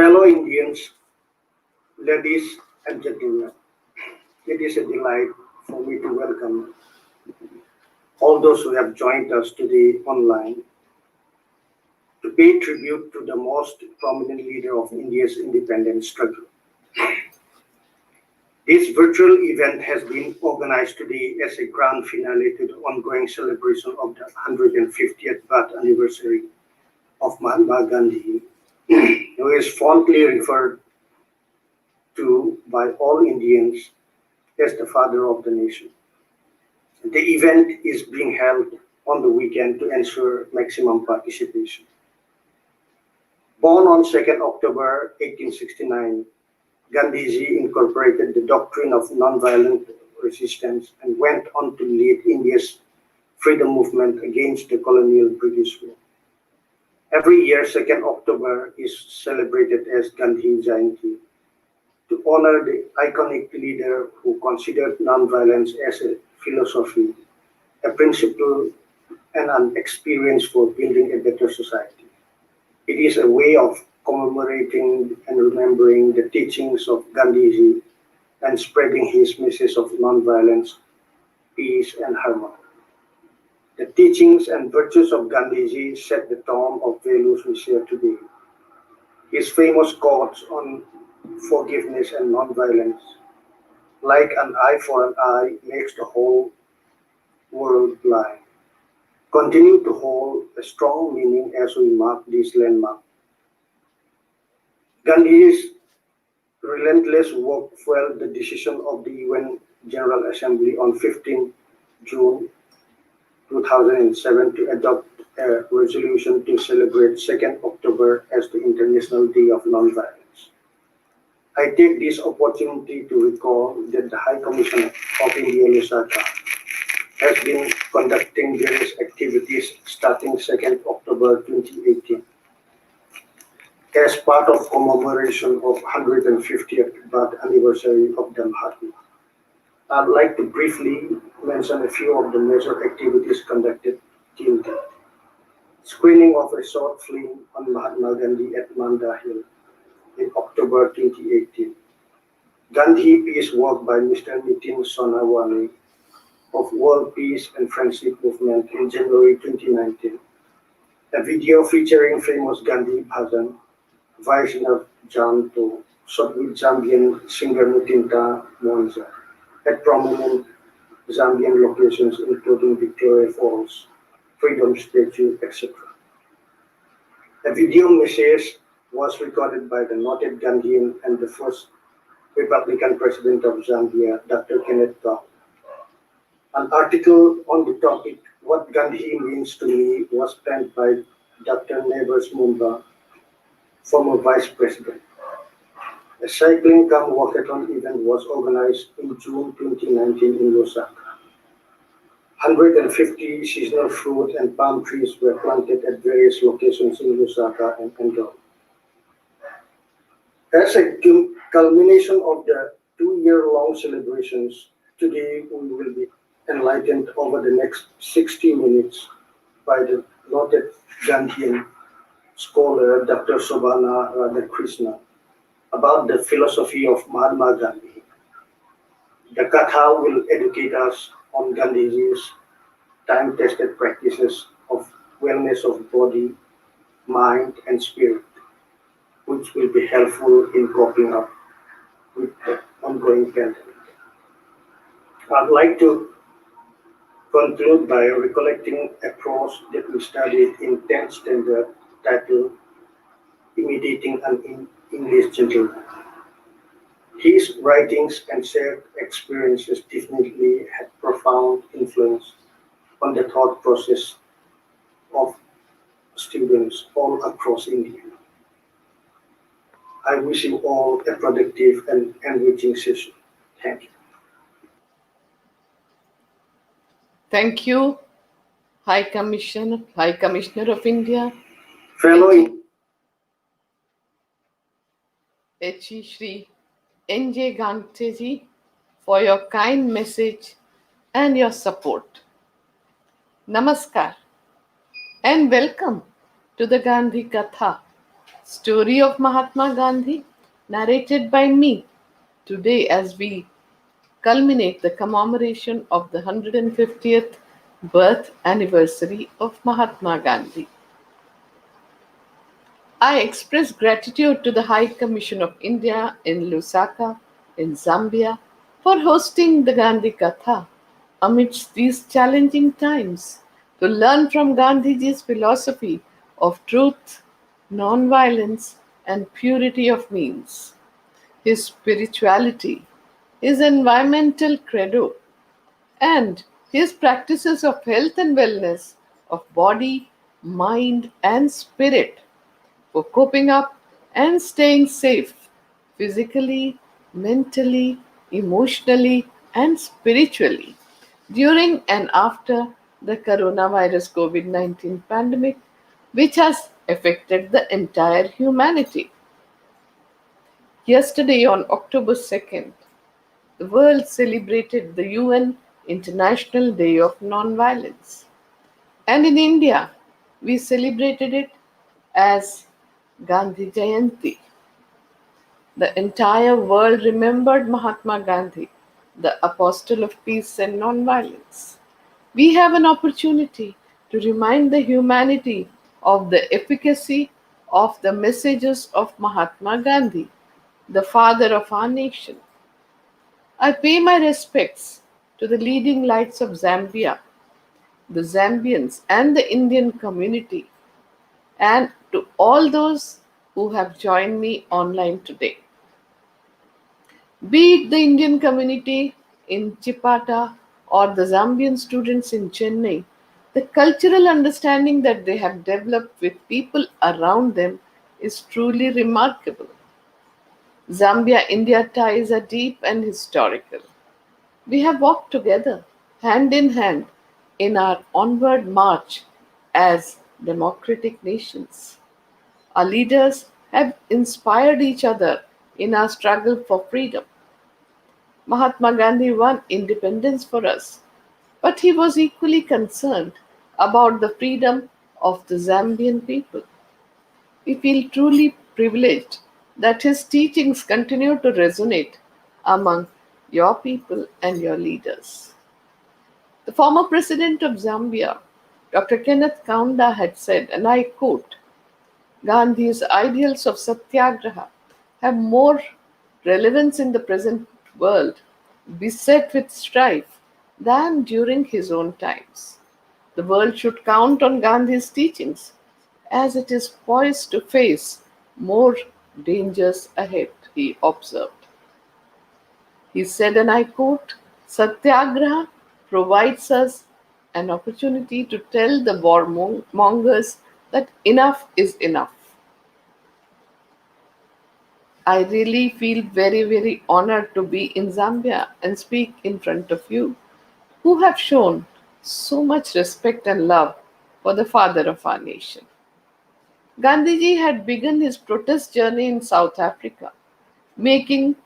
Fellow Indians, ladies and gentlemen, it is a delight for me to welcome all those who have joined us today online to pay tribute to the most prominent leader of India's independence struggle. This virtual event has been organized today as a grand finale to the ongoing celebration of the 150th birth anniversary of Mahatma Gandhi, who is fondly referred to by all Indians as the father of the nation. The event is being held on the weekend to ensure maximum participation. Born on 2nd October 1869, Gandhiji incorporated the doctrine of nonviolent resistance and went on to lead India's freedom movement against the colonial British rule. Every year, 2nd October is celebrated as Gandhi Jayanti to honor the iconic leader who considered nonviolence as a philosophy, a principle, and an experience for building a better society. It is a way of commemorating and remembering the teachings of Gandhiji and spreading his message of nonviolence, peace, and harmony. The teachings and virtues of Gandhiji set the tone of values we share today. His famous quotes on forgiveness and nonviolence, like an eye for an eye makes the whole world blind, continue to hold a strong meaning as we mark this landmark. Gandhi's relentless work fueled the decision of the UN General Assembly on 15 June 2007 to adopt a resolution to celebrate 2nd October as the International Day of Nonviolence. I take this opportunity to recall that the High Commission of India, Lusaka, has been conducting various activities starting 2nd October 2018 as part of commemoration of 150th birth anniversary of the Mahatma. I'd like to briefly mention a few of the major activities conducted till date. Screening of a short film on Mahatma Gandhi at Manda Hill in October 2018. Gandhi Peace Walk by Mr. Nitin Sonawani of World Peace and Friendship Movement in January 2019. A video featuring famous Gandhi bhajan, Vaishnav Janto, shot with Zambian singer Mutinta Monza at prominent Zambian locations including Victoria Falls, Freedom Statue, etc. A video message was recorded by the noted Gandhian and the first Republican President of Zambia, Dr. Kenneth Kaunda. An article on the topic, What Gandhi Means to Me, was penned by Dr. Nevers Mumba, former Vice President. A cycling cum walkathon event was organized in June 2019 in Lusaka. 150 seasonal fruit and palm trees were planted at various locations in Lusaka and Kendal. As a culmination of the 2-year-long celebrations, today we will be enlightened over the next 60 minutes by the noted Gandhian scholar Dr. Shobhana Radhakrishna about the philosophy of Mahatma Gandhi. The Katha will educate us on Gandhiji's time-tested practices of wellness of body, mind, and spirit, which will be helpful in coping up with the ongoing pandemic. I'd like to conclude by recollecting a prose that we studied in 10th standard titled imitating an English gentleman. His writings and shared experiences definitely had profound influence on the thought process of students all across India. I wish you all a productive and enriching session. Thank you. Thank you, High Commissioner of India, Fellow H.E. H.E. Shri N.J. Ganteji, for your kind message and your support. Namaskar and welcome to the Gandhi Katha, story of Mahatma Gandhi, narrated by me today as we culminate the commemoration of the 150th birth anniversary of Mahatma Gandhi. I express gratitude to the High Commission of India in Lusaka, in Zambia, for hosting the Gandhi Katha amidst these challenging times to learn from Gandhiji's philosophy of truth, non-violence, and purity of means, his spirituality, his environmental credo, and his practices of health and wellness of body, mind, and spirit for coping up and staying safe physically, mentally, emotionally, and spiritually during and after the coronavirus COVID 19 pandemic, which has affected the entire humanity. Yesterday, on October 2nd, the world celebrated the UN International Day of Nonviolence. And in India, we celebrated it as Gandhi Jayanti. The entire world remembered Mahatma Gandhi, the apostle of peace and nonviolence. We have an opportunity to remind the humanity of the efficacy of the messages of Mahatma Gandhi, the father of our nation. I pay my respects to the leading lights of Zambia, the Zambians, and the Indian community, and to all those who have joined me online today. Be it the Indian community in Chipata or the Zambian students in Chennai, the cultural understanding that they have developed with people around them is truly remarkable. Zambia India ties are deep and historical. We have walked together, hand in hand, in our onward march as democratic nations. Our leaders have inspired each other in our struggle for freedom. Mahatma Gandhi won independence for us, but he was equally concerned about the freedom of the Zambian people. We feel truly privileged that his teachings continue to resonate among your people and your leaders. The former president of Zambia, Dr. Kenneth Kaunda, had said, and I quote, Gandhi's ideals of satyagraha have more relevance in the present world, beset with strife, than during his own times. The world should count on Gandhi's teachings as it is poised to face more dangers ahead, he observed. He said, and I quote, Satyagraha provides us an opportunity to tell the warmongers that enough is enough. I really feel very, very honored to be in Zambia and speak in front of you who have shown so much respect and love for the father of our nation. Gandhiji had begun his protest journey in South Africa, making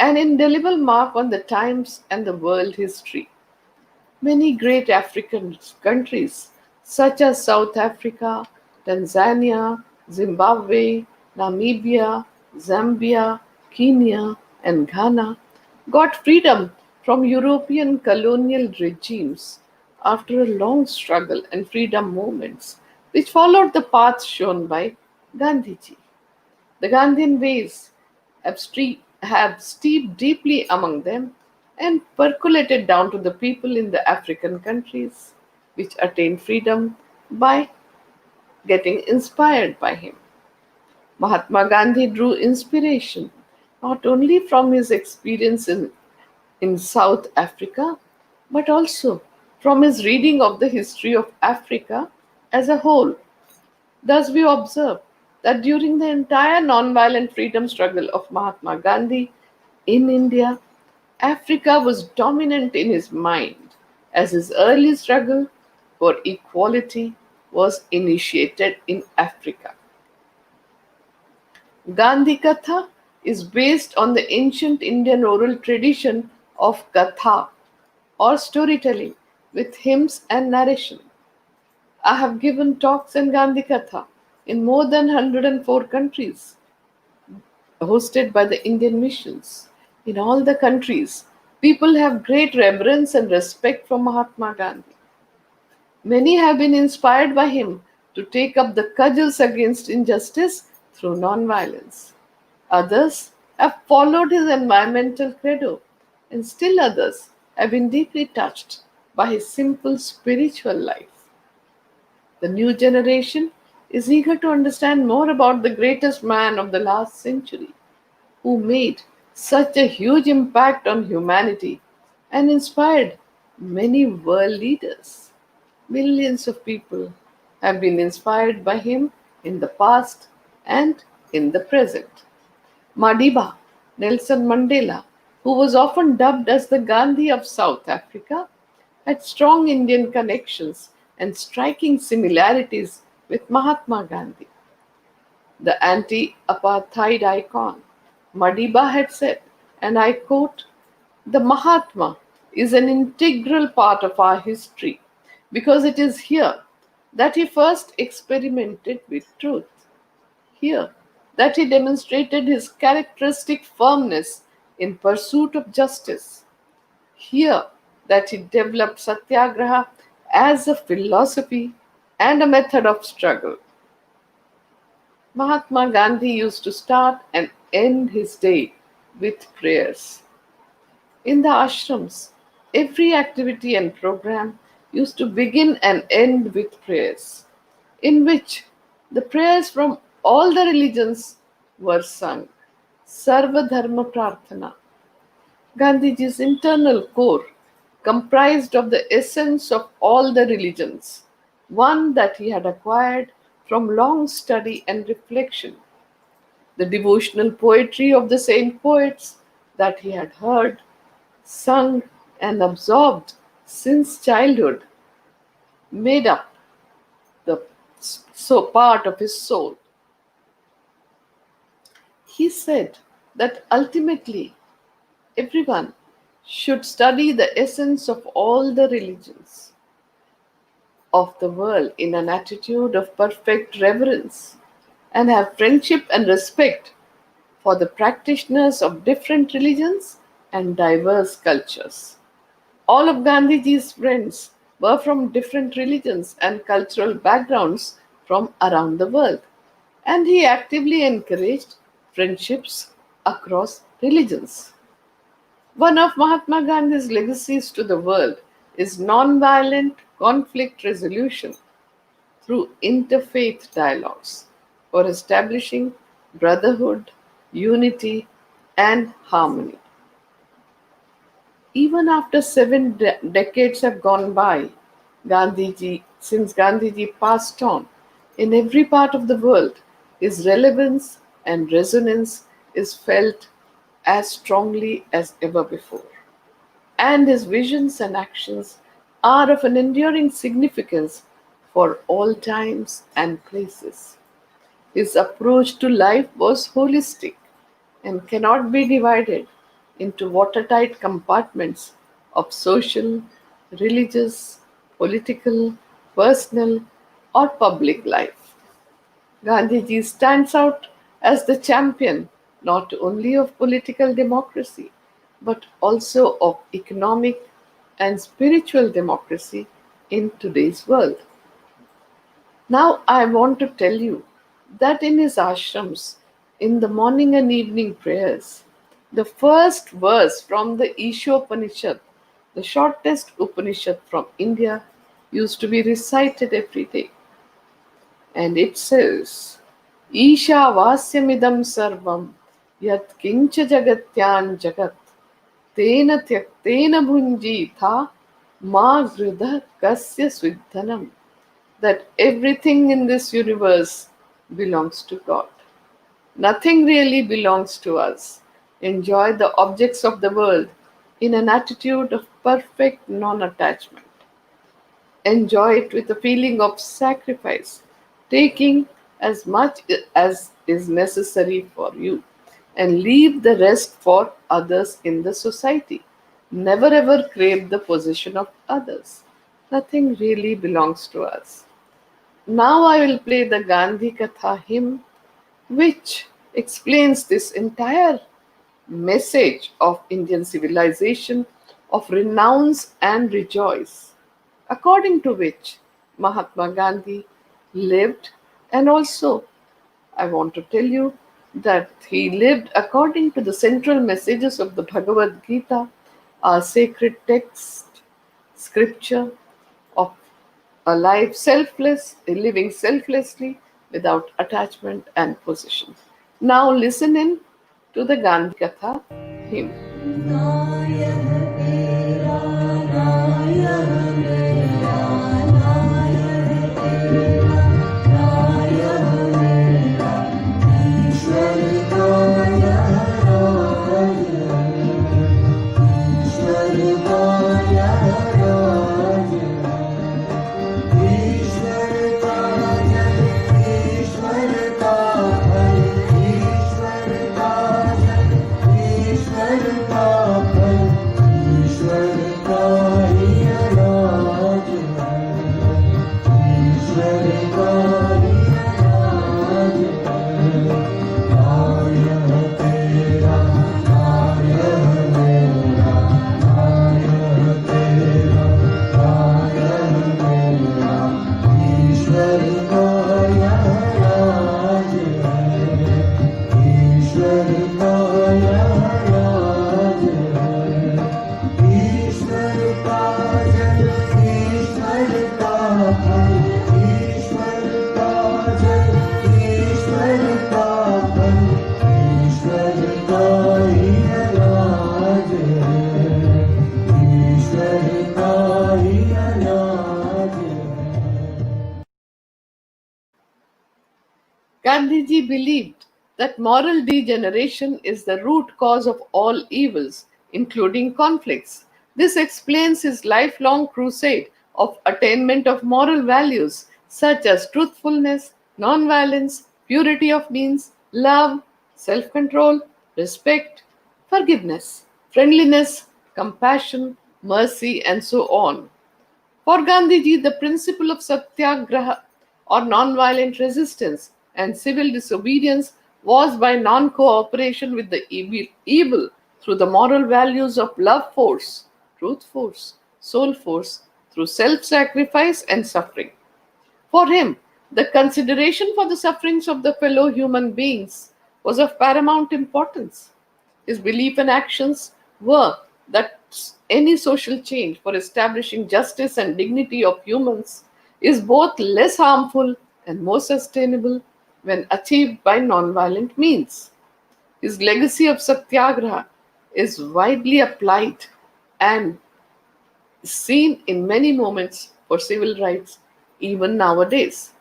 an indelible mark on the times and the world history. Many great African countries, such as South Africa, Tanzania, Zimbabwe, Namibia, Zambia, Kenya, and Ghana, got freedom from European colonial regimes after a long struggle and freedom movements which followed the path shown by Gandhiji. The Gandhian ways have steeped deeply among them and percolated down to the people in the African countries, which attained freedom by getting inspired by him. Mahatma Gandhi drew inspiration not only from his experience in South Africa, but also from his reading of the history of Africa as a whole. Thus, we observe that during the entire nonviolent freedom struggle of Mahatma Gandhi in India, Africa was dominant in his mind, as his early struggle for equality was initiated in Africa. Gandhi Katha is based on the ancient Indian oral tradition of Katha or storytelling with hymns and narration. I have given talks in Gandhi Katha in more than 104 countries, hosted by the Indian missions. In all the countries, people have great reverence and respect for Mahatma Gandhi. Many have been inspired by him to take up the cudgels against injustice through nonviolence. Others have followed his environmental credo, and still others have been deeply touched by his simple spiritual life. The new generation is eager to understand more about the greatest man of the last century who made such a huge impact on humanity and inspired many world leaders. Millions of people have been inspired by him in the past and in the present. Madiba, Nelson Mandela, who was often dubbed as the Gandhi of South Africa, had strong Indian connections and striking similarities with Mahatma Gandhi, the anti apartheid icon. Madiba had said, and I quote, "The Mahatma is an integral part of our history because it is here that he first experimented with truth, here that he demonstrated his characteristic firmness in pursuit of justice, here that he developed satyagraha as a philosophy and a method of struggle." Mahatma Gandhi used to start and end his day with prayers. In the ashrams, every activity and program used to begin and end with prayers, in which the prayers from all the religions were sung. Sarva Dharma Prarthana, Gandhiji's internal core, comprised of the essence of all the religions, one that he had acquired from long study and reflection, the devotional poetry of the saint poets that he had heard, sung, and absorbed since childhood, made up the part of his soul. He said that ultimately everyone should study the essence of all the religions of the world in an attitude of perfect reverence and have friendship and respect for the practitioners of different religions and diverse cultures. All of Gandhiji's friends were from different religions and cultural backgrounds from around the world, and he actively encouraged friendships across religions. One of Mahatma Gandhi's legacies to the world is nonviolent conflict resolution through interfaith dialogues for establishing brotherhood, unity, and harmony. Even after decades have gone by, since Gandhiji passed on, in every part of the world, his relevance and resonance is felt as strongly as ever before. And his visions and actions are of an enduring significance for all times and places. His approach to life was holistic and cannot be divided into watertight compartments of social, religious, political, personal, or public life. Gandhiji stands out as the champion not only of political democracy but also of economic and spiritual democracy in today's world. Now, I want to tell you that in his ashrams, in the morning and evening prayers, the first verse from the Ishopanishad, the shortest Upanishad from India, used to be recited every day. And it says, ईशावास्यमिदं सर्वं यत्किञ्च जगत्यां जगत् तेन त्यक्तेन भुञ्जीथा मा गृधः कस्य स्विद्धनम्. That everything in this universe belongs to God. Nothing really belongs to us. Enjoy the objects of the world in an attitude of perfect non attachment. Enjoy it with a feeling of sacrifice, taking as much as is necessary for you, and leave the rest for others in the society. Never ever crave the possession of others. Nothing really belongs to us. Now I will play the Gandhi Katha hymn, which explains this entire message of Indian civilization of renounce and rejoice, according to which Mahatma Gandhi lived. And also, I want to tell you that he lived according to the central messages of the Bhagavad Gita, our sacred text, scripture of a life selfless, living selflessly without attachment and possession. Now listen in to the Gandhi Katha hymn. नायः तेरा नायः मेरा नायः तेरा नायः मेरा ईश्वर का यह राज है ईश्वर का यह राज है ईश्वर का जल ईश्वर का फल ईश्वर का जल ईश्वर का फल ईश्वर का ही राज है ईश्वर का ही राज है नायः तेरा नायः मेरा नायः तेरा नायः मेरा ईश्वर का यह राज है ईश्वर का यह राज है ईश्वर का जल ईश्वर का फल ईश्वर का जल ईश्वर का फल ईश्वर का ही राज है ईश्वर का ही राज है Gandhiji believed that moral degeneration is the root cause of all evils, including conflicts. This explains his lifelong crusade of attainment of moral values such as truthfulness, nonviolence, purity of means, love, self control, respect, forgiveness, friendliness, compassion, mercy, and so on. For Gandhiji, the principle of satyagraha or non-violent resistance and civil disobedience was by non-cooperation with the evil through the moral values of love force, truth force, soul force, through self-sacrifice and suffering. For him, the consideration for the sufferings of the fellow human beings was of paramount importance. His belief and actions were that any social change for establishing justice and dignity of humans is both less harmful and more sustainable when achieved by nonviolent means. His legacy of satyagraha is widely applied and seen in many moments for civil rights even nowadays.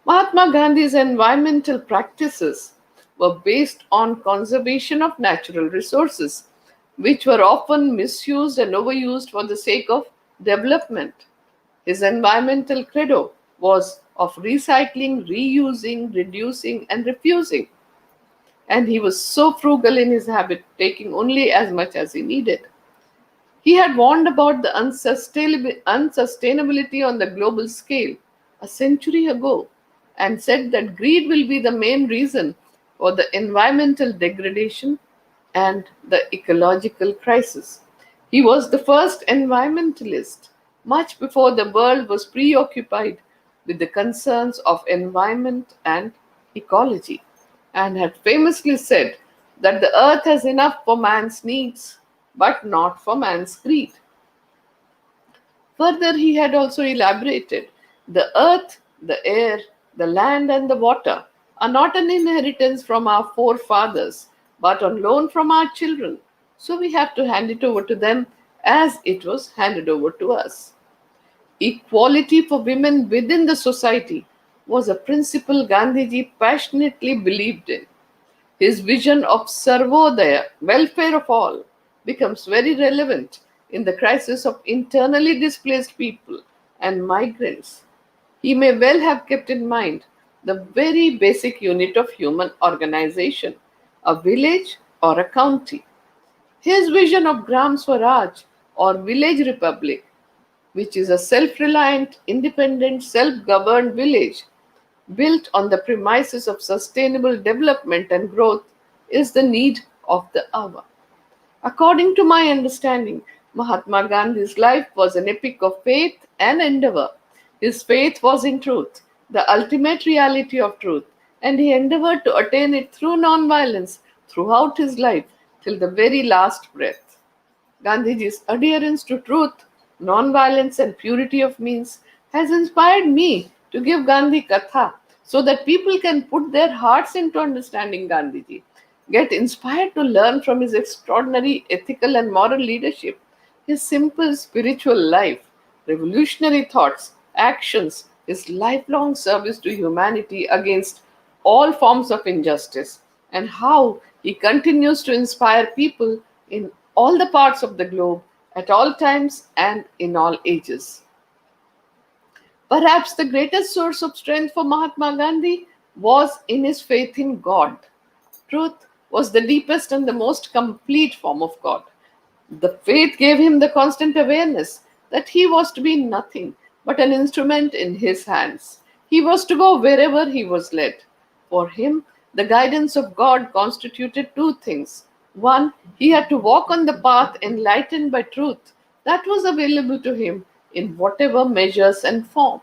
Mahatma Gandhi's environmental practices were based on conservation of natural resources, which were often misused and overused for the sake of development. His environmental credo was of recycling, reusing, reducing, and refusing. And he was so frugal in his habit, taking only as much as he needed. He had warned about the unsustainability on the global scale a century ago and said that greed will be the main reason for the environmental degradation and the ecological crisis. He was the first environmentalist, much before the world was preoccupied with the concerns of environment and ecology, and had famously said that the earth has enough for man's needs, but not for man's greed. Further, he had also elaborated the earth, the air, the land, and the water are not an inheritance from our forefathers, but on loan from our children. So we have to hand it over to them as it was handed over to us. Equality for women within the society was a principle Gandhiji passionately believed in. His vision of Sarvodaya, welfare of all, becomes very relevant in the crisis of internally displaced people and migrants. He may well have kept in mind the very basic unit of human organization, a village or a county. His vision of Gram Swaraj or village republic, which is a self reliant, independent, self governed village built on the premises of sustainable development and growth, is the need of the hour. According to my understanding, Mahatma Gandhi's life was an epic of faith and endeavor. His faith was in truth, the ultimate reality of truth, and he endeavored to attain it through non-violence throughout his life till the very last breath. Gandhiji's adherence to truth, non-violence, and purity of means has inspired me to give Gandhi Katha so that people can put their hearts into understanding Gandhiji, get inspired to learn from his extraordinary ethical and moral leadership, his simple spiritual life, revolutionary thoughts, actions, his lifelong service to humanity against all forms of injustice, and how he continues to inspire people in all the parts of the globe at all times and in all ages. Perhaps the greatest source of strength for Mahatma Gandhi was in his faith in God. Truth was the deepest and the most complete form of God. The faith gave him the constant awareness that he was to be nothing but an instrument in his hands. He was to go wherever he was led. For him, the guidance of God constituted two things. One, he had to walk on the path enlightened by truth that was available to him in whatever measures and form.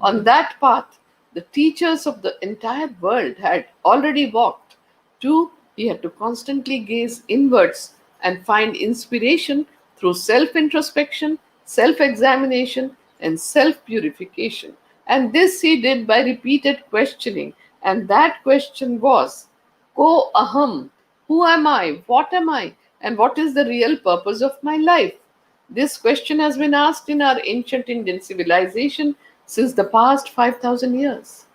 On that path, the teachers of the entire world had already walked. Two, he had to constantly gaze inwards and find inspiration through self introspection, self examination, and self purification. And this he did by repeated questioning. And that question was, Ko Aham, who am I? What am I? And what is the real purpose of my life? This question has been asked in our ancient Indian civilization since the past 5,000 years.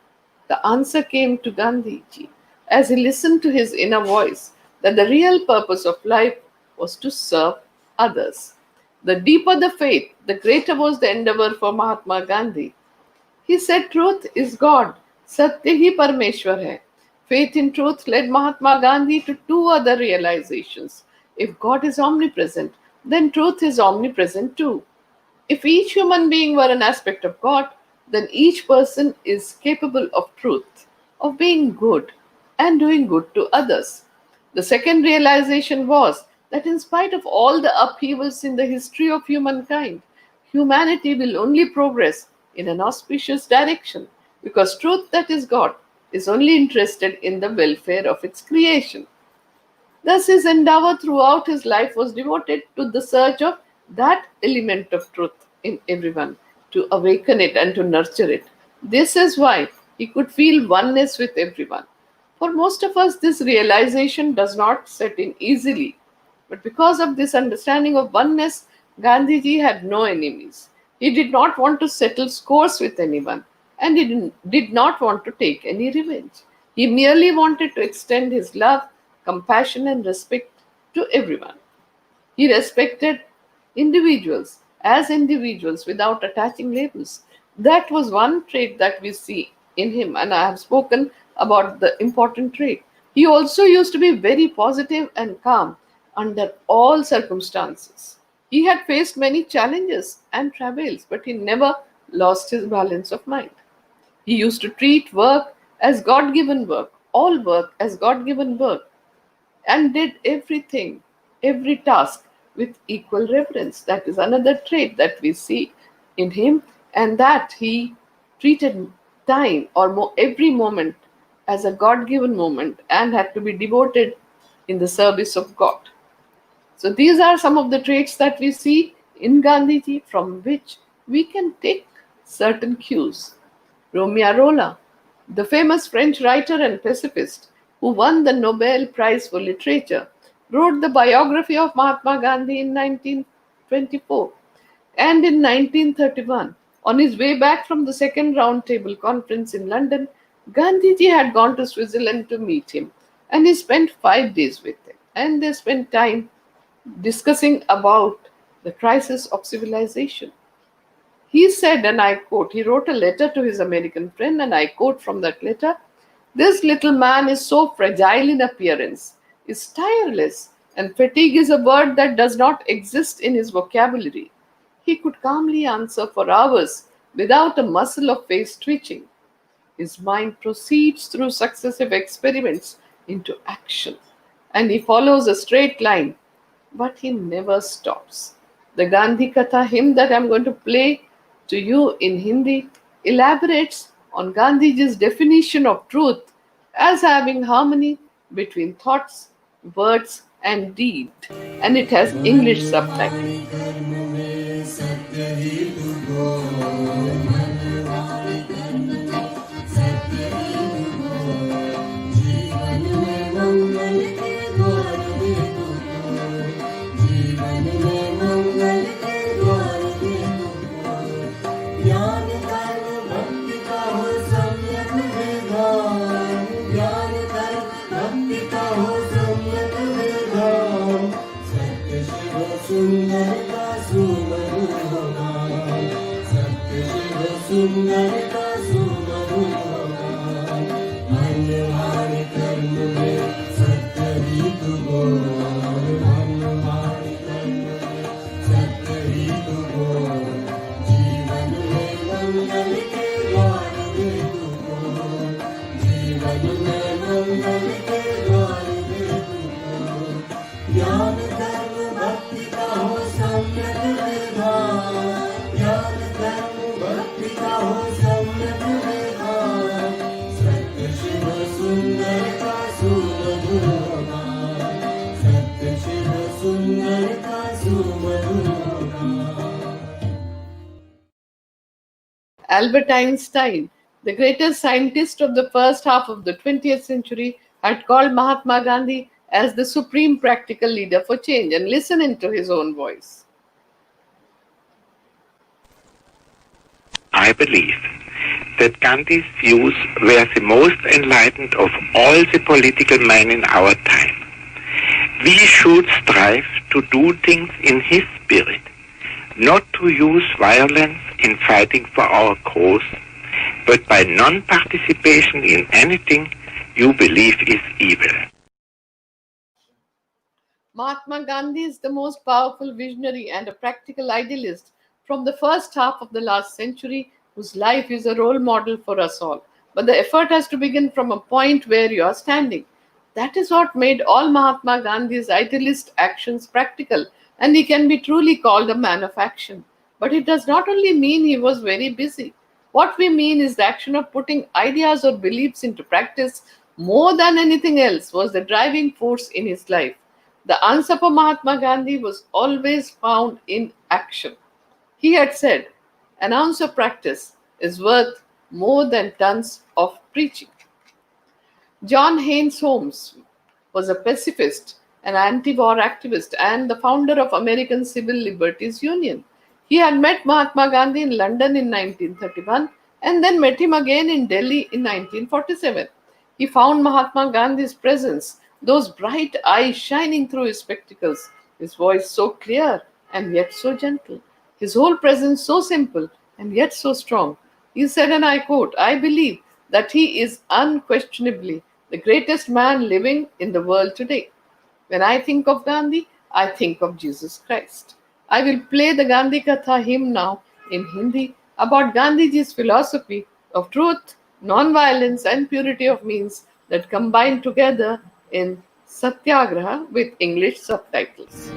The answer came to Gandhiji as he listened to his inner voice that the real purpose of life was to serve others. The deeper the faith, the greater was the endeavor for Mahatma Gandhi. He said truth is God, Satya hi Parmeshwar hai. Faith in truth led Mahatma Gandhi to two other realizations. If God is omnipresent, then truth is omnipresent too. If each human being were an aspect of God, then each person is capable of truth, of being good, and doing good to others. The second realization was that in spite of all the upheavals in the history of humankind, humanity will only progress in an auspicious direction because truth, that is God, is only interested in the welfare of its creation. Thus, his endeavor throughout his life was devoted to the search of that element of truth in everyone, to awaken it and to nurture it. This is why he could feel oneness with everyone. For most of us, this realization does not set in easily. But because of this understanding of oneness, Gandhiji had no enemies. He did not want to settle scores with anyone, and he did not want to take any revenge. He merely wanted to extend his love, compassion, and respect to everyone. He respected individuals without attaching labels. That was one trait that we see in him, and I have spoken about the important trait. He also used to be very positive and calm under all circumstances. He had faced many challenges and travails, but he never lost his balance of mind. He used to treat work as God given work, all work as God given work, and did everything, every task with equal reverence. That is another trait that we see in him, and that he treated time or every moment as a God given moment and had to be devoted in the service of God. So, these are some of the traits that we see in Gandhiji from which we can take certain cues. Romeo Rolla, The famous French writer and pacifist who won the Nobel Prize for Literature wrote the biography of Mahatma Gandhi in 1924. And in 1931, on his way back from the Second Roundtable Conference in London, Gandhiji had gone to Switzerland to meet him, and he spent 5 days with him. And they spent time discussing about the crisis of civilization. He said, and I quote, he wrote a letter to his American friend, and I quote from that letter: "This little man is so fragile in appearance, is tireless, and fatigue is a word that does not exist in his vocabulary. He could calmly answer for hours without a muscle of face twitching. His mind proceeds through successive experiments into action, and he follows a straight line, but he never stops." The Gandhi Katha hymn that I'm going to play to you in Hindi elaborates on Gandhiji's definition of truth as having harmony between thoughts, words, and deed, and it has English subtitles. Albert Einstein, the greatest scientist of the first half of the 20th century, had called Mahatma Gandhi as the supreme practical leader for change. And listen into his own voice. I believe that Gandhi's views were the most enlightened of all the political men in our time. We should strive to do things in his spirit, not to use violence in fighting for our cause, but by non-participation in anything you believe is evil. Mahatma Gandhi is the most powerful visionary and a practical idealist from the first half of the last century, whose life is a role model for us all. But the effort has to begin from a point where you are standing. That is what made all Mahatma Gandhi's idealist actions practical, and he can be truly called a man of action. But it does not only mean he was very busy. What we mean is the action of putting ideas or beliefs into practice more than anything else was the driving force in his life. The answer for Mahatma Gandhi was always found in action. He had said, "An ounce of practice is worth more than tons of preaching." John Haynes Holmes was a pacifist, an anti-war activist, and the founder of American Civil Liberties Union. He had met Mahatma Gandhi in London in 1931 and then met him again in Delhi in 1947. He found Mahatma Gandhi's presence, those bright eyes shining through his spectacles, his voice so clear and yet so gentle, his whole presence so simple and yet so strong. He said, and I quote, "I believe that he is unquestionably the greatest man living in the world today. When I think of Gandhi, I think of Jesus Christ." I will play the Gandhi Katha hymn now in Hindi about Gandhiji's philosophy of truth, non-violence, and purity of means that combine together in Satyagraha with English subtitles.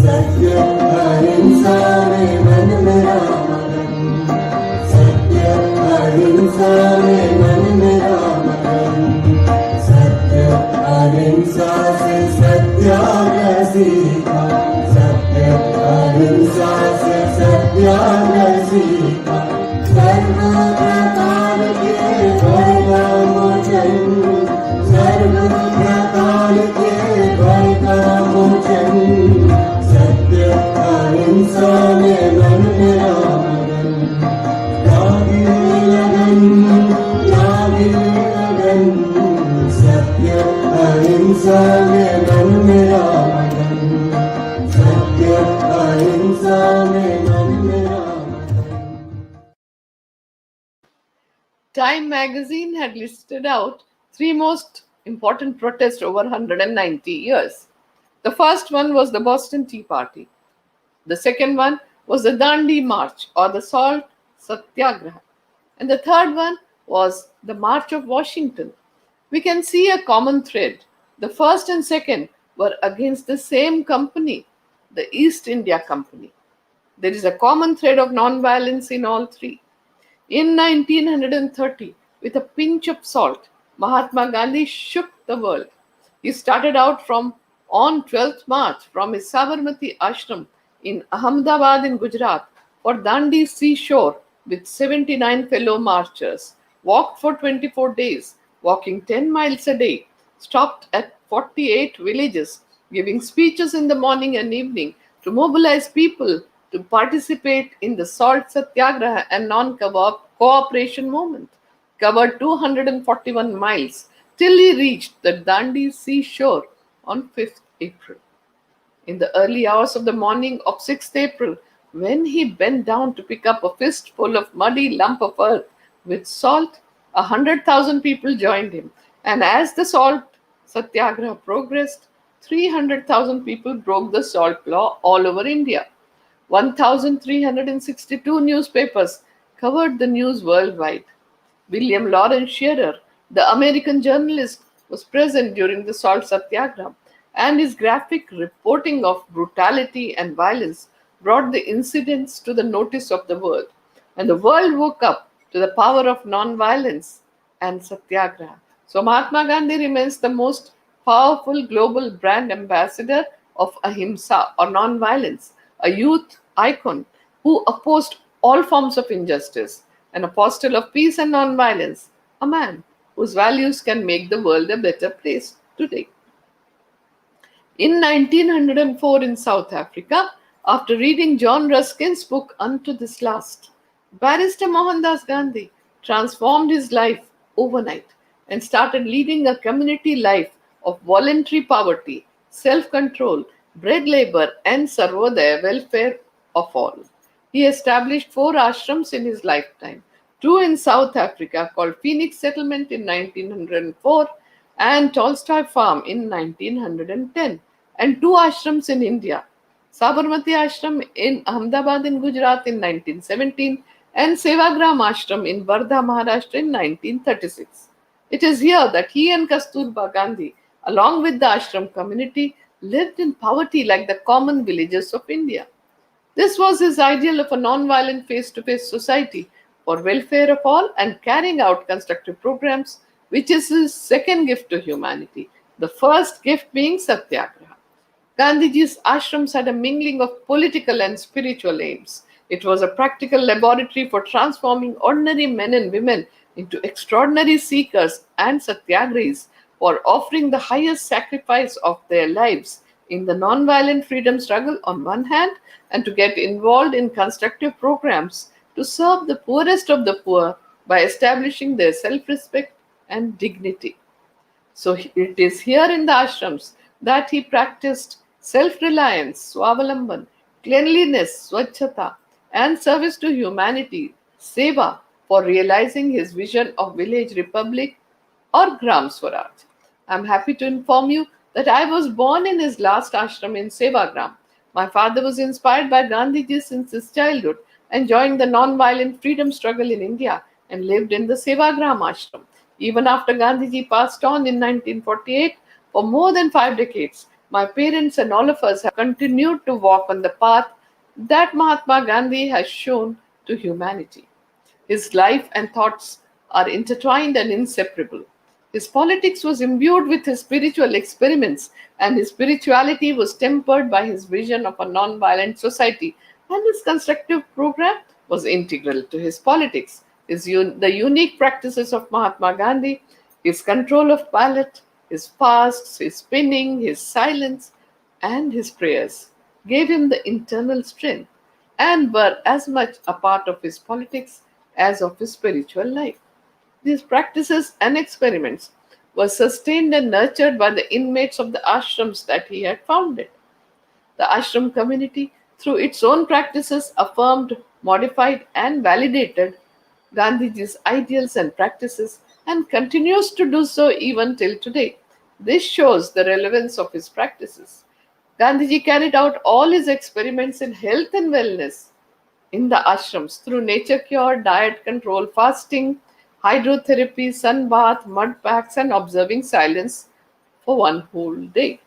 Satya ahimsa mein man mera में मन मेरा मगन, सत्य अहिंसा से सत्याग्रह सीखा, सत्य अहिंसा से सत्याग्रह सीखा, सर्व प्रकार के भय का मोचन, सर्व प्रकार के भय का मोचन, सत्य अहिंसा में मन मेरा मगन, लागे लगन, लागे लगन, सत्य अहिंसा में मन मेरा मगन, सत्य अहिंसा में मन मेरा मगन। Time magazine had listed out three most important protests over 190 years. The first one was the Boston Tea Party. The second one was the Dandi March or the Salt Satyagraha. And the third one was the March of Washington. We can see a common thread. The first and second were against the same company, the East India Company. There is a common thread of non-violence in all three. In 1930, with a pinch of salt, Mahatma Gandhi shook the world. He started out on 12th March from his Sabarmati ashram in Ahmedabad in Gujarat for Dandi seashore with 79 fellow marchers, walked for 24 days, walking 10 miles a day, stopped at 48 villages, giving speeches in the morning and evening to mobilize people to participate in the Salt Satyagraha and non-cooperation movement, covered 241 miles till he reached the Dandi seashore on 5th April. In the early hours of the morning of 6th April, when he bent down to pick up a fistful of muddy lump of earth with salt, 100,000 people joined him. And as the Salt Satyagraha progressed, 300,000 people broke the salt law all over India. 1,362 newspapers covered the news worldwide. William Lawrence Shearer, the American journalist, was present during the Salt Satyagraha, and his graphic reporting of brutality and violence brought the incidents to the notice of the world. And the world woke up to the power of non-violence and Satyagraha. So Mahatma Gandhi remains the most powerful global brand ambassador of ahimsa or non-violence, a youth icon who opposed all forms of injustice, an apostle of peace and non-violence, a man whose values can make the world a better place today. In 1904 in South Africa, after reading John Ruskin's book Unto This Last, Barrister Mohandas Gandhi transformed his life overnight and started leading a community life of voluntary poverty, self-control, bread labor, and Sarvodaya welfare of all. He established 4 ashrams in his lifetime, 2 in South Africa called Phoenix Settlement in 1904 and Tolstoy Farm in 1910, and 2 ashrams in India, Sabarmati Ashram in Ahmedabad in Gujarat in 1917 and Sevagram Ashram in Wardha, Maharashtra in 1936. It is here that he and Kasturba Gandhi, along with the ashram community, lived in poverty like the common villagers of India. This was his ideal of a non-violent face-to-face society for welfare of all and carrying out constructive programs, which is his second gift to humanity, the first gift being Satyagraha. Gandhiji's ashrams had a mingling of political and spiritual aims. It was a practical laboratory for transforming ordinary men and women into extraordinary seekers and satyagrahis, for offering the highest sacrifice of their lives in the non-violent freedom struggle on one hand, and to get involved in constructive programs to serve the poorest of the poor by establishing their self-respect and dignity. So it is here in the ashrams that he practiced self-reliance, swavalamban, cleanliness, swachhata, and service to humanity, seva, for realizing his vision of village republic or Gram Swaraj. I am happy to inform you that I was born in his last ashram in Sevagram. My father was inspired by Gandhiji since his childhood and joined the non-violent freedom struggle in India and lived in the Sevagram ashram. Even after Gandhiji passed on in 1948, for more than 5 decades, my parents and all of us have continued to walk on the path that Mahatma Gandhi has shown to humanity. His life and thoughts are intertwined and inseparable. His politics was imbued with his spiritual experiments, and his spirituality was tempered by his vision of a non-violent society, and his constructive program was integral to his politics. The unique practices of Mahatma Gandhi, his control of palate, his fasts, his spinning, his silence, and his prayers gave him the internal strength and were as much a part of his politics as of his spiritual life. These practices and experiments were sustained and nurtured by the inmates of the ashrams that he had founded. The ashram community, through its own practices, affirmed, modified, and validated Gandhiji's ideals and practices and continues to do so even till today. This shows the relevance of his practices. Gandhiji carried out all his experiments in health and wellness in the ashrams through nature cure, diet control, fasting, hydrotherapy, sun bath, mud packs, and observing silence for one whole day.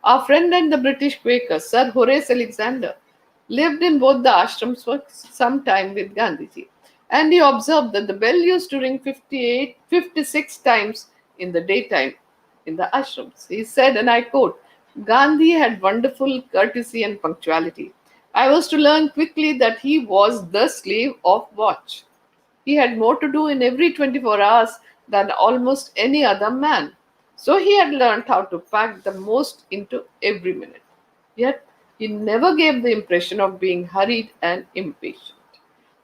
Our friend and the British Quaker, Sir Horace Alexander, lived in both the ashrams for some time with Gandhiji, and he observed that the bell used to ring 56 times in the daytime in the ashrams. He said, and I quote, Gandhi had wonderful courtesy and punctuality. I was to learn quickly that he was the slave of watch. He had more to do in every 24 hours than almost any other man. So he had learned how to pack the most into every minute. Yet he never gave the impression of being hurried and impatient.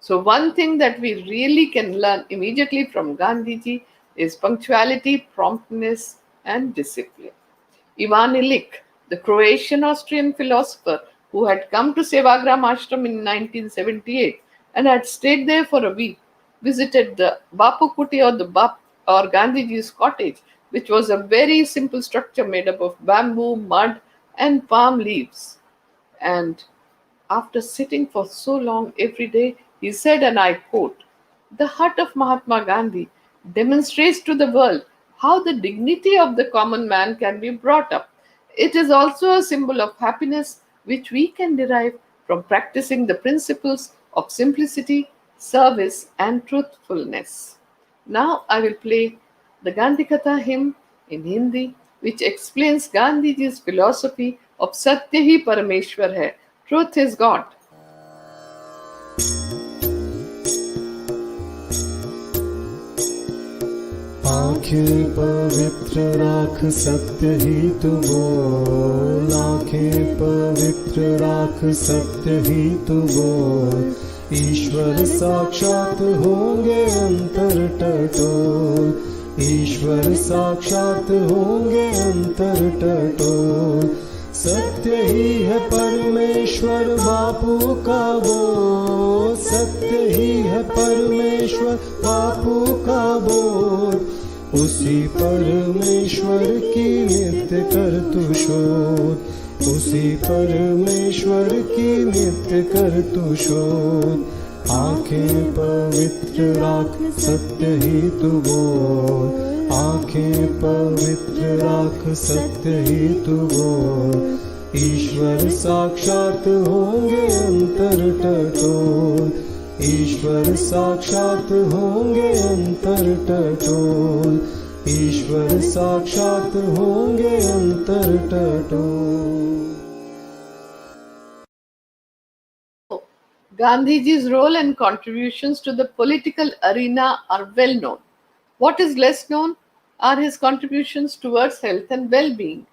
So one thing that we really can learn immediately from Gandhiji is punctuality, promptness, and discipline. Ivan Illich, the Croatian-Austrian philosopher who had come to Sevagram Ashram in 1978 and had stayed there for a week, visited the Bapu Kuti or Gandhiji's cottage, which was a very simple structure made up of bamboo, mud, and palm leaves. And after sitting for so long every day, he said, and I quote, the hut of Mahatma Gandhi demonstrates to the world how the dignity of the common man can be brought up. It is also a symbol of happiness which we can derive from practicing the principles of simplicity, service, and truthfulness. Now I will play the Gandhi Katha hymn in Hindi, which explains Gandhiji's philosophy of Satya hi Parameshwar hai, truth is God. आँखें पवित्र राख सत्य ही तू बोल, आँखें पवित्र राख सत्य ही तू बोल, ईश्वर साक्षात होंगे अंतर टटोल, ईश्वर साक्षात होंगे अंतर टटोल, सत्य ही है परमेश्वर बापू का बोल, सत्य ही है परमेश्वर बापू का बोल, उसी परमेश्वर की नित्य कर तू शोध, उसी परमेश्वर की नित्य कर तू शोध, आँखें पवित्र राख सत्य ही तू बोल, आँखें पवित्र राख सत्य ही तू बोल, ईश्वर साक्षात होंगे अंतर टटोल, ईश्वर साक्षात होंगे अंतर टटोल, ईश्वर साक्षात होंगे अंतर टटोल. Gandhiji's role and contributions to the political arena are well known. What is less known are his contributions towards health and well-being.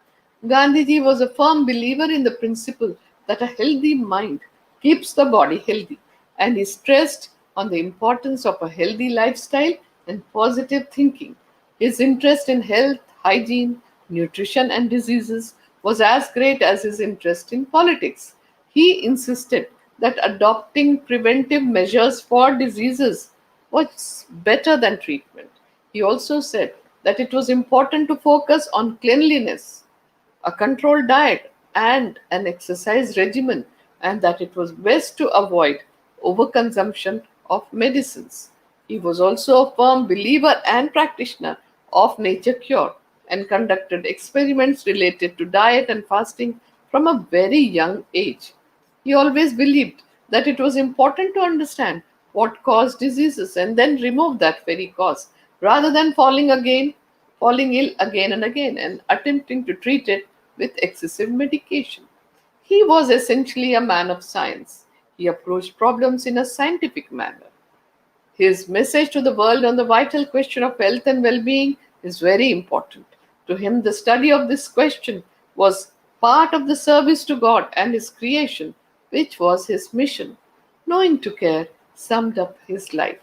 Gandhiji was a firm believer in the principle that a healthy mind keeps the body healthy, and he stressed on the importance of a healthy lifestyle and positive thinking. His interest in health, hygiene, nutrition, and diseases was as great as his interest in politics. He insisted that adopting preventive measures for diseases was better than treatment. He also said that it was important to focus on cleanliness, a controlled diet, and an exercise regimen, and that it was best to avoid overconsumption of medicines. He was also a firm believer and practitioner of nature cure and conducted experiments related to diet and fasting from a very young age. He always believed that it was important to understand what caused diseases and then remove that very cause, rather than falling ill again and again and attempting to treat it with excessive medication. He was essentially a man of science. He approached problems in a scientific manner. His message to the world on the vital question of health and well being is very important. To him, the study of this question was part of the service to God and His creation, which was his mission. Knowing to care summed up his life.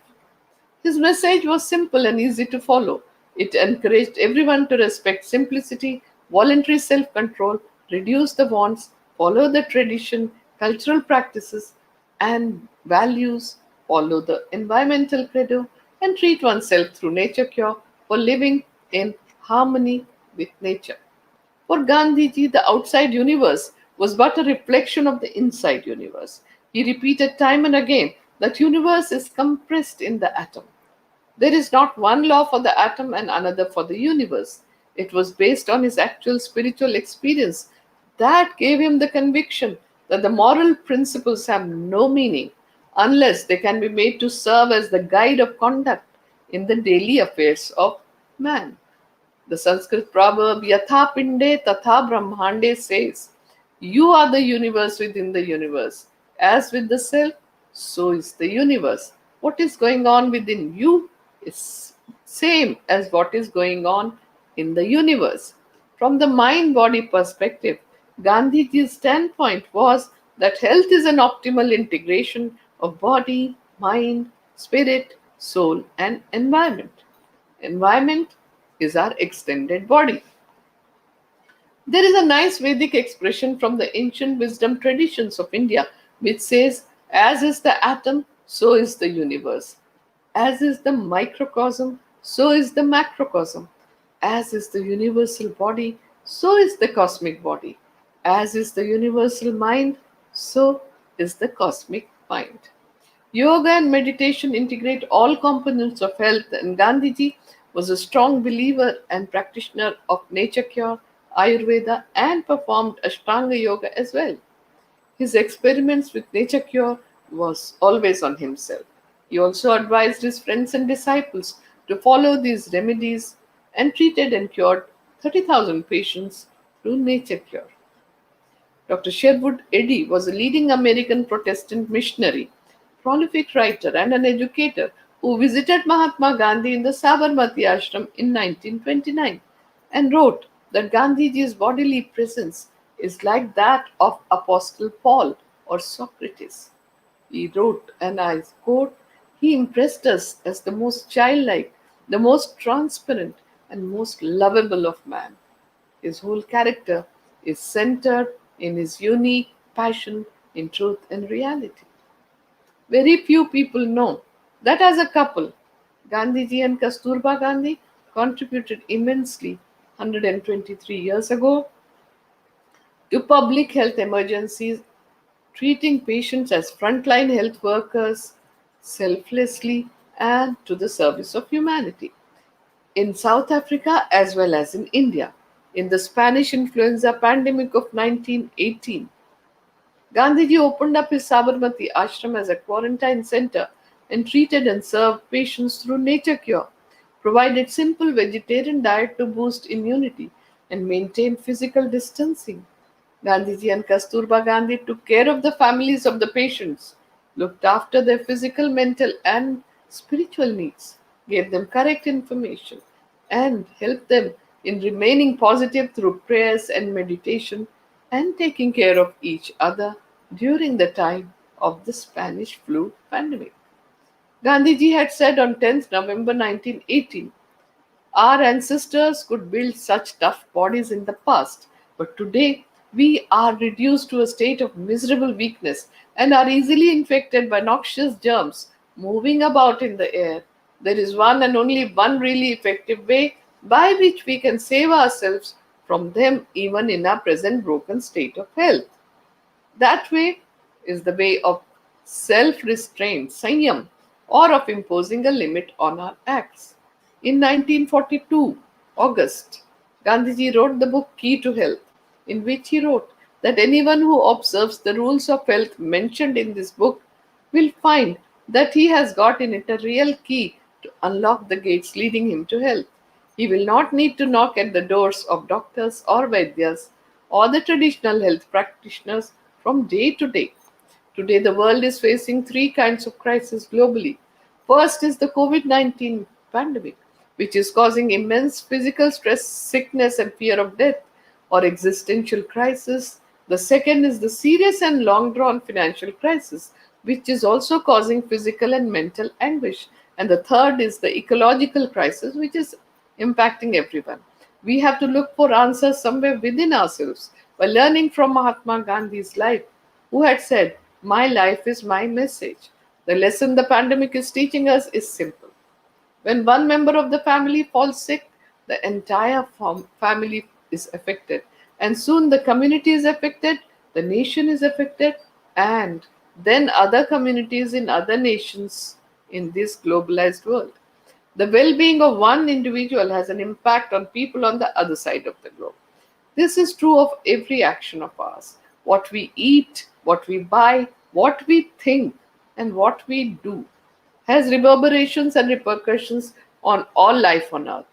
His message was simple and easy to follow. It encouraged everyone to respect simplicity, voluntary self control, reduce the wants, follow the tradition, cultural practices, and values, follow the environmental credo, and treat oneself through nature cure for living in harmony with nature. For Gandhiji, the outside universe was but a reflection of the inside universe. He repeated time and again that universe is compressed in the atom. There is not one law for the atom and another for the universe. It was based on his actual spiritual experience that gave him the conviction that the moral principles have no meaning unless they can be made to serve as the guide of conduct in the daily affairs of man. The Sanskrit proverb Yatha Pinde Tatha Brahmande says, "You are the universe within the universe. As with the self, so is the universe. What is going on within you is same as what is going on in the universe." From the mind body perspective, Gandhiji's standpoint was that health is an optimal integration of body, mind, spirit, soul, and environment. Environment is our extended body. There is a nice Vedic expression from the ancient wisdom traditions of India which says, "As is the atom, so is the universe. As is the microcosm, so is the macrocosm. As is the universal body, so is the cosmic body. As is the universal mind, so is the cosmic mind." Yoga and meditation integrate all components of health, and Gandhiji was a strong believer and practitioner of nature cure, Ayurveda, and performed Ashtanga yoga as well. His experiments with nature cure was always on himself. He also advised his friends and disciples to follow these remedies and treated and cured 30,000 patients through nature cure. Dr. Sherwood Eddy was a leading American Protestant missionary, prolific writer, and an educator who visited Mahatma Gandhi in the Sabarmati ashram in 1929 and wrote that Gandhiji's bodily presence is like that of Apostle Paul or Socrates. He wrote, and I quote, "He impressed us as the most childlike, the most transparent, and most lovable of man. His whole character is centered in his unique passion in truth and reality." Very few people know that as a couple, Gandhiji and Kasturba Gandhi contributed immensely 123 years ago to public health emergencies, treating patients as frontline health workers selflessly and to the service of humanity. In South Africa as well as in India, in the Spanish influenza pandemic of 1918, Gandhiji opened up his Sabarmati ashram as a quarantine center and treated and served patients through nature cure, provided simple vegetarian diet to boost immunity and maintain physical distancing. Gandhiji and Kasturba Gandhi took care of the families of the patients, looked after their physical, mental, and spiritual needs, gave them correct information, and helped them in remaining positive through prayers and meditation and taking care of each other during the time of the Spanish flu pandemic. Gandhiji had said on 10th November 1918, "Our ancestors could build such tough bodies in the past, but today we are reduced to a state of miserable weakness and are easily infected by noxious germs moving about in the air. There is one and only one really effective way by which we can save ourselves from them even in our present broken state of health. That way is the way of self restraint, sanyam, or of imposing a limit on our acts." In 1942, August, Gandhiji wrote the book Key to Health, in which he wrote that anyone who observes the rules of health mentioned in this book will find that he has got in it a real key to unlock the gates leading him to health. He will not need to knock at the doors of doctors or Vaidyas or the traditional health practitioners from day to day. Today, the world is facing three kinds of crises globally. First is the COVID 19 pandemic, which is causing immense physical stress, sickness, and fear of death or existential crisis. The second is the serious and long drawn financial crisis, which is also causing physical and mental anguish. And the third is the ecological crisis, which is impacting everyone. We have to look for answers somewhere within ourselves by learning from Mahatma Gandhi's life, who had said, "My life is my message." The lesson the pandemic is teaching us is simple. When one member of the family falls sick, the entire family is affected, and soon the community is affected, the nation is affected, and then other communities in other nations in this globalized world. The well being of one individual has an impact on people on the other side of the globe. This is true of every action of ours: what we eat, what we buy, what we think, and what we do has reverberations and repercussions on all life on earth.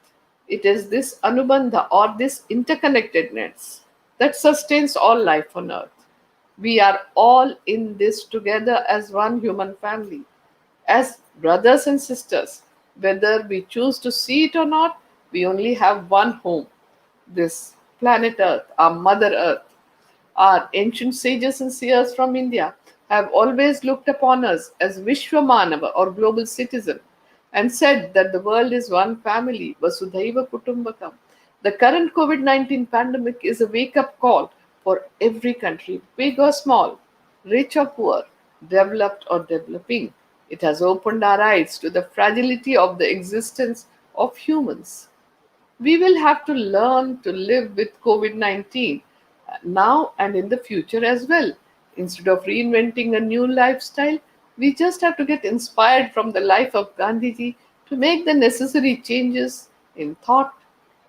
It is this anubandha or this interconnectedness that sustains all life on earth. We are all in this together as one human family, as brothers and sisters. Whether we choose to see it or not, we only have one home: this planet Earth, our Mother Earth. Our ancient sages and seers from India have always looked upon us as Vishwamanava or global citizen and said that the world is one family, Vasudhaiva Kutumbakam. The current COVID 19 pandemic is a wake up call for every country, big or small, rich or poor, developed or developing. It has opened our eyes to the fragility of the existence of humans. We will have to learn to live with COVID 19 now and in the future as well. Instead of reinventing a new lifestyle, we just have to get inspired from the life of Gandhiji to make the necessary changes in thought,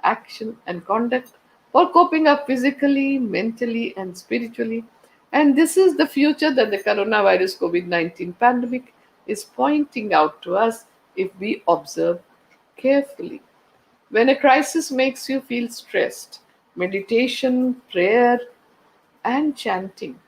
action, and conduct for coping up physically, mentally, and spiritually. And this is the future that the coronavirus COVID 19 pandemic is pointing out to us if we observe carefully. When a crisis makes you feel stressed, meditation, prayer, and chanting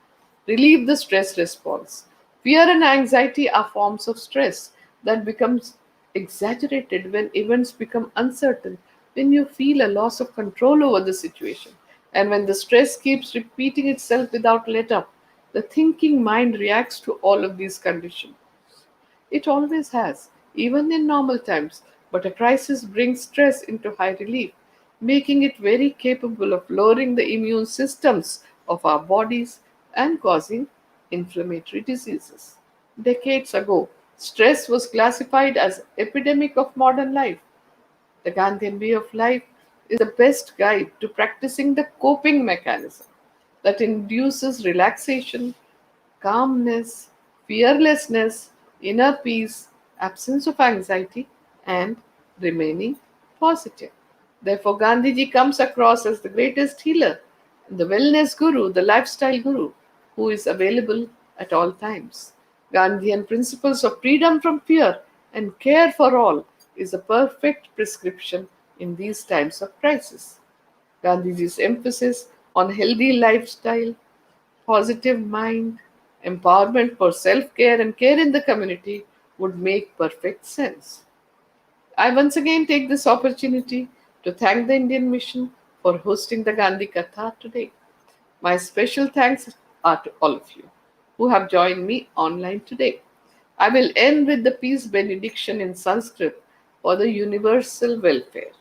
relieve the stress response. Fear and anxiety are forms of stress that becomes exaggerated when events become uncertain, when you feel a loss of control over the situation, and when the stress keeps repeating itself without let up. The thinking mind reacts to all of these conditions. It always has, even in normal times, but a crisis brings stress into high relief, making it very capable of lowering the immune systems of our bodies and causing inflammatory diseases. Decades ago, stress was classified as epidemic of modern life. The Gandhian way of life is the best guide to practicing the coping mechanism that induces relaxation, calmness, fearlessness, inner peace, absence of anxiety, and remaining positive. Therefore, Gandhiji comes across as the greatest healer, the wellness guru, the lifestyle guru, who is available at all times. Gandhian principles of freedom from fear and care for all is a perfect prescription in these times of crisis. Gandhiji's emphasis on healthy lifestyle, positive mind, empowerment for self care, and care in the community would make perfect sense. I once again take this opportunity to thank the Indian Mission for hosting the Gandhi Katha today. My special thanks are to all of you who have joined me online today. I will end with the peace benediction in Sanskrit for the universal welfare.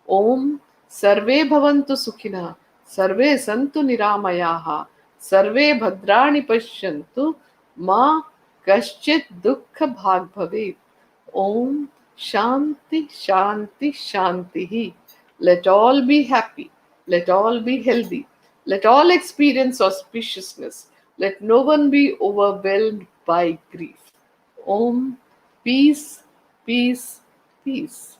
Om Sarve Bhavantu Sukhina, Sarve Santu Niramayaha, Sarve Bhadrani Pashyantu, Ma Kaschit Dukkha Bhag Bhavet. Om Shanti Shanti Shanti. Let all be happy, let all be healthy, let all experience auspiciousness, let no one be overwhelmed by grief. Om Peace, Peace, Peace.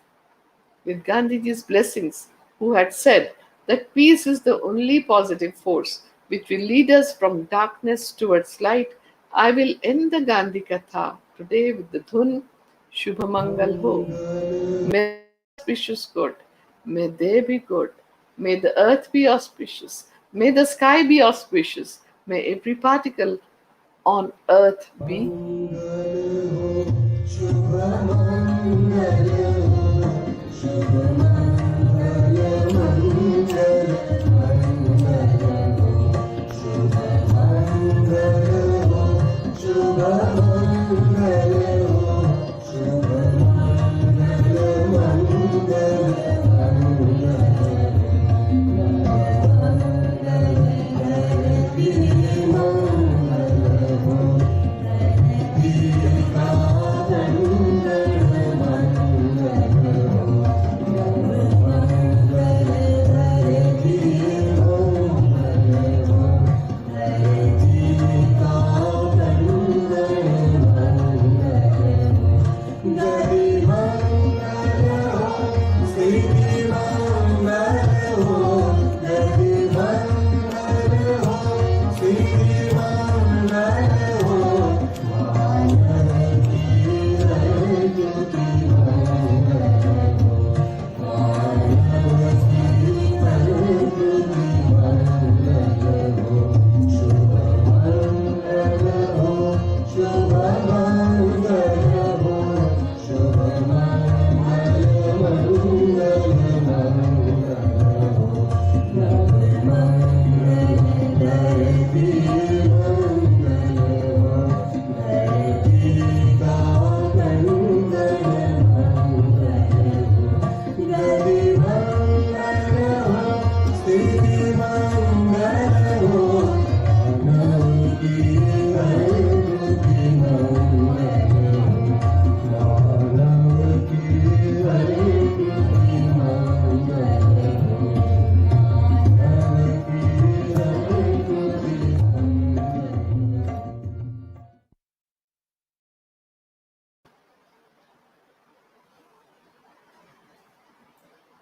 With Gandhiji's blessings, who had said that peace is the only positive force which will lead us from darkness towards light, I will end the Gandhi Katha today with the dhun Shubhamangal Ho. May auspicious good. May they be good. May the earth be auspicious. May the sky be auspicious. May every particle on earth be शुभ मंगल हो शुभ